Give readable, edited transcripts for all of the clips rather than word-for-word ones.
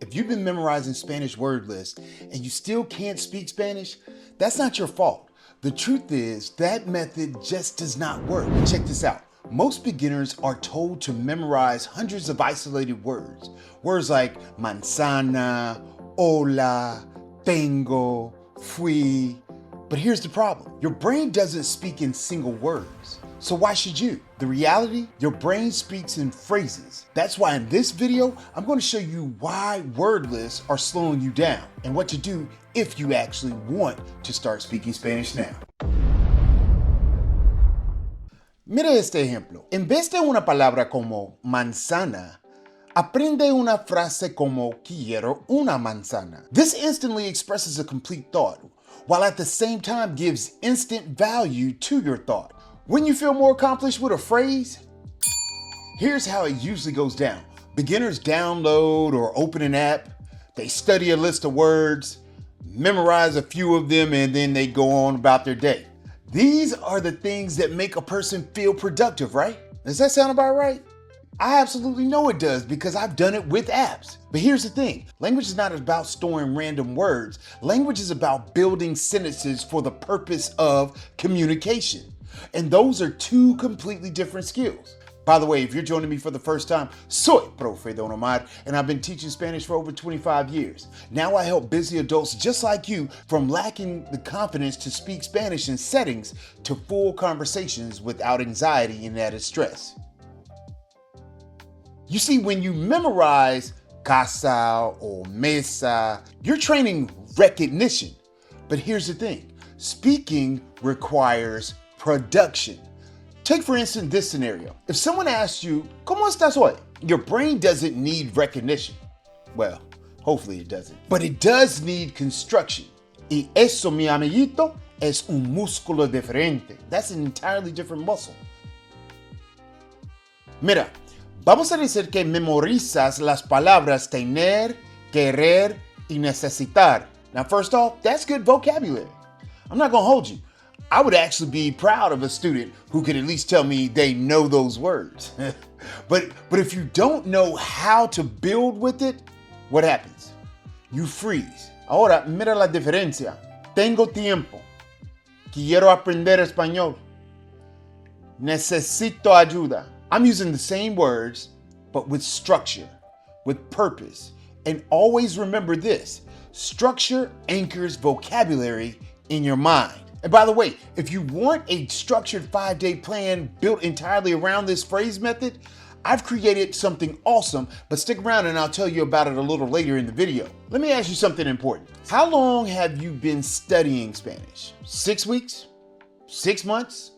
If you've been memorizing Spanish word lists and you still can't speak Spanish, that's not your fault. The truth is that method just does not work. Check this out. Most beginners are told to memorize hundreds of isolated words. Words like manzana, hola, tengo, fui. But here's the problem. Your brain doesn't speak in single words. So why should you? The reality, your brain speaks in phrases. That's why in this video, I'm going to show you why word lists are slowing you down and what to do if you actually want to start speaking Spanish now. Mira este ejemplo. En vez de una palabra como manzana, aprende una frase como quiero una manzana. This instantly expresses a complete thought, while at the same time gives instant value to your thought. When you feel more accomplished with a phrase, here's how it usually goes down. Beginners download or open an app, they study a list of words, memorize a few of them, and then they go on about their day. These are the things that make a person feel productive, right? Does that sound about right? I absolutely know it does because I've done it with apps. But here's the thing, language is not about storing random words. Language is about building sentences for the purpose of communication. And those are two completely different skills. By the way, if you're joining me for the first time, soy Profe Don Omar, and I've been teaching Spanish for over 25 years. Now I help busy adults just like you from lacking the confidence to speak Spanish in settings to full conversations without anxiety and added stress. You see, when you memorize casa or mesa, you're training recognition. But here's the thing, speaking requires production. Take for instance this scenario. If someone asks you, ¿Cómo estás hoy? Your brain doesn't need recognition. Well, hopefully it doesn't. But it does need construction. Y eso, mi amiguito, es un músculo diferente. That's an entirely different muscle. Mira, vamos a decir que memorizas las palabras tener, querer, y necesitar. Now, first off, that's good vocabulary. I'm not gonna hold you. I would actually be proud of a student who could at least tell me they know those words. but if you don't know how to build with it, what happens? You freeze. Ahora, mira la diferencia. Tengo tiempo. Quiero aprender español. Necesito ayuda. I'm using the same words, but with structure, with purpose. And always remember this, structure anchors vocabulary in your mind. And by the way, if you want a structured 5-day plan built entirely around this phrase method, I've created something awesome, but stick around and I'll tell you about it a little later in the video. Let me ask you something important. How long have you been studying Spanish? 6 weeks? 6 months?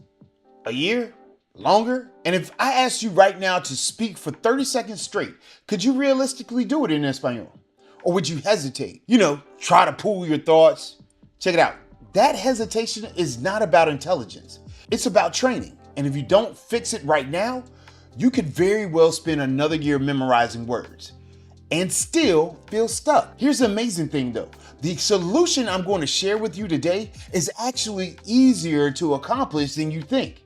A year? Longer? And if I asked you right now to speak for 30 seconds straight, could you realistically do it in Espanol? Or would you hesitate? Try to pool your thoughts. Check it out. That hesitation is not about intelligence. It's about training. And if you don't fix it right now, you could very well spend another year memorizing words and still feel stuck. Here's the amazing thing though. The solution I'm going to share with you today is actually easier to accomplish than you think.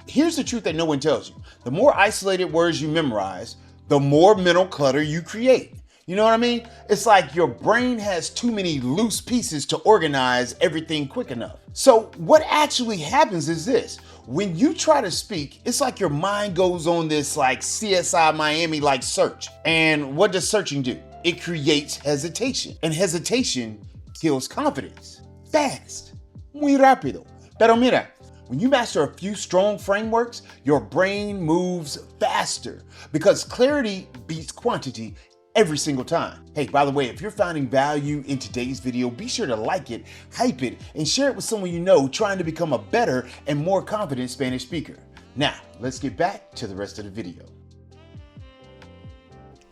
Here's the truth that no one tells you. The more isolated words you memorize, the more mental clutter you create. You know what I mean? It's like your brain has too many loose pieces to organize everything quick enough. So what actually happens is this. When you try to speak, it's like your mind goes on this like CSI Miami like search. And what does searching do? It creates hesitation. And hesitation kills confidence. Fast. Muy rápido. Pero mira, when you master a few strong frameworks, your brain moves faster because clarity beats quantity every single time. Hey, by the way, if you're finding value in today's video, be sure to like it, hype it, and share it with someone you know trying to become a better and more confident Spanish speaker. Now, let's get back to the rest of the video.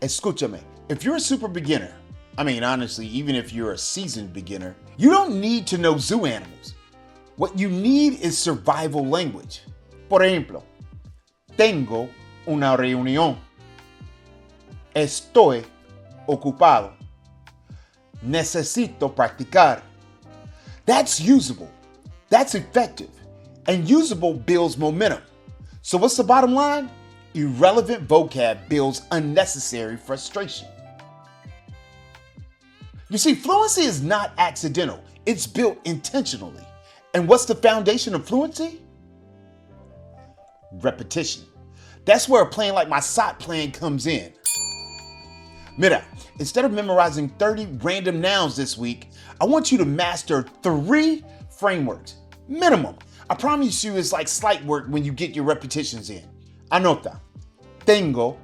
Escúchame, if you're a super beginner, honestly, even if you're a seasoned beginner, you don't need to know zoo animals. What you need is survival language. Por ejemplo, tengo una reunión. Estoy ocupado. Necesito practicar. That's usable. That's effective. And usable builds momentum. So what's the bottom line? Irrelevant vocab builds unnecessary frustration. You see, fluency is not accidental. It's built intentionally. And what's the foundation of fluency? Repetition. That's where a plan like my SOT plan comes in. Mira, instead of memorizing 30 random nouns this week, I want you to master 3 frameworks, minimum. I promise you it's like slight work when you get your repetitions in. Anota. Tengo,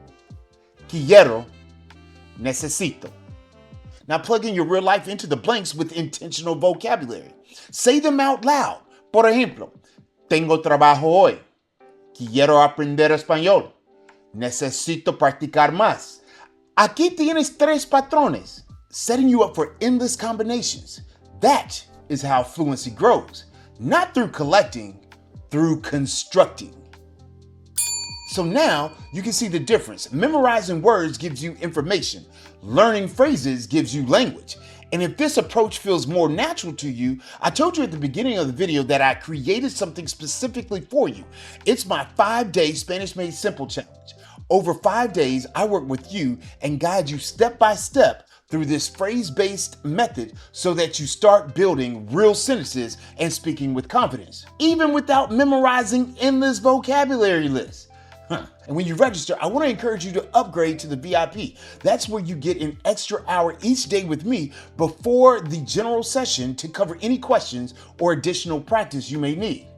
quiero, necesito. Now plug in your real life into the blanks with intentional vocabulary. Say them out loud. Por ejemplo, tengo trabajo hoy. Quiero aprender español. Necesito practicar más. Aquí tienes 3 patrones, setting you up for endless combinations. That is how fluency grows, not through collecting, through constructing. So now you can see the difference. Memorizing words gives you information. Learning phrases gives you language. And if this approach feels more natural to you, I told you at the beginning of the video that I created something specifically for you. It's my 5-day Spanish Made Simple challenge. Over 5 days, I work with you and guide you step by step through this phrase-based method so that you start building real sentences and speaking with confidence, even without memorizing endless vocabulary lists. And when you register, I want to encourage you to upgrade to the VIP. That's where you get an extra hour each day with me before the general session to cover any questions or additional practice you may need.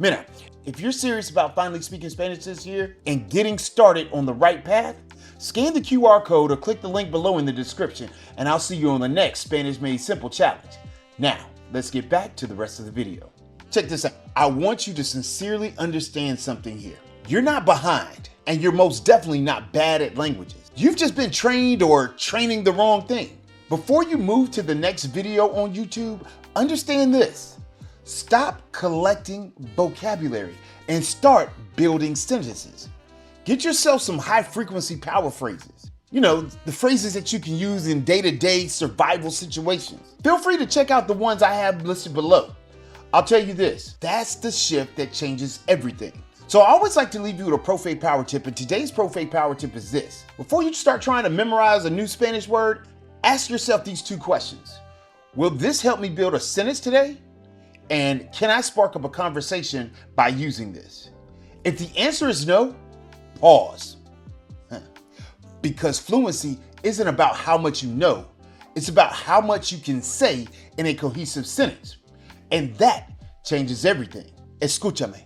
Mira, if you're serious about finally speaking Spanish this year and getting started on the right path, scan the QR code or click the link below in the description, and I'll see you on the next Spanish Made Simple challenge. Now, let's get back to the rest of the video. Check this out. I want you to sincerely understand something here. You're not behind, and you're most definitely not bad at languages. You've just been trained or training the wrong thing. Before you move to the next video on YouTube, understand this. Stop collecting vocabulary and start building sentences. Get yourself some high-frequency power phrases. You know, the phrases that you can use in day-to-day survival situations. Feel free to check out the ones I have listed below. I'll tell you this, that's the shift that changes everything. So I always like to leave you with a Profe Power Tip, and today's Profe Power Tip is this. Before you start trying to memorize a new Spanish word, ask yourself these 2 questions. Will this help me build a sentence today? And can I spark up a conversation by using this? If the answer is no, pause. Because fluency isn't about how much you know, it's about how much you can say in a cohesive sentence. And that changes everything. Escúchame.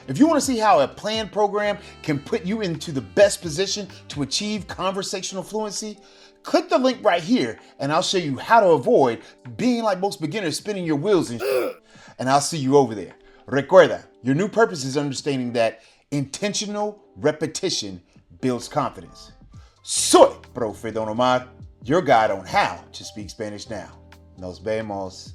If you want to see how a planned program can put you into the best position to achieve conversational fluency, click the link right here and I'll show you how to avoid being like most beginners spinning your wheels and I'll see you over there. Recuerda, your new purpose is understanding that intentional repetition builds confidence. Soy Profe Don Omar, your guide on how to speak Spanish now. Nos vemos.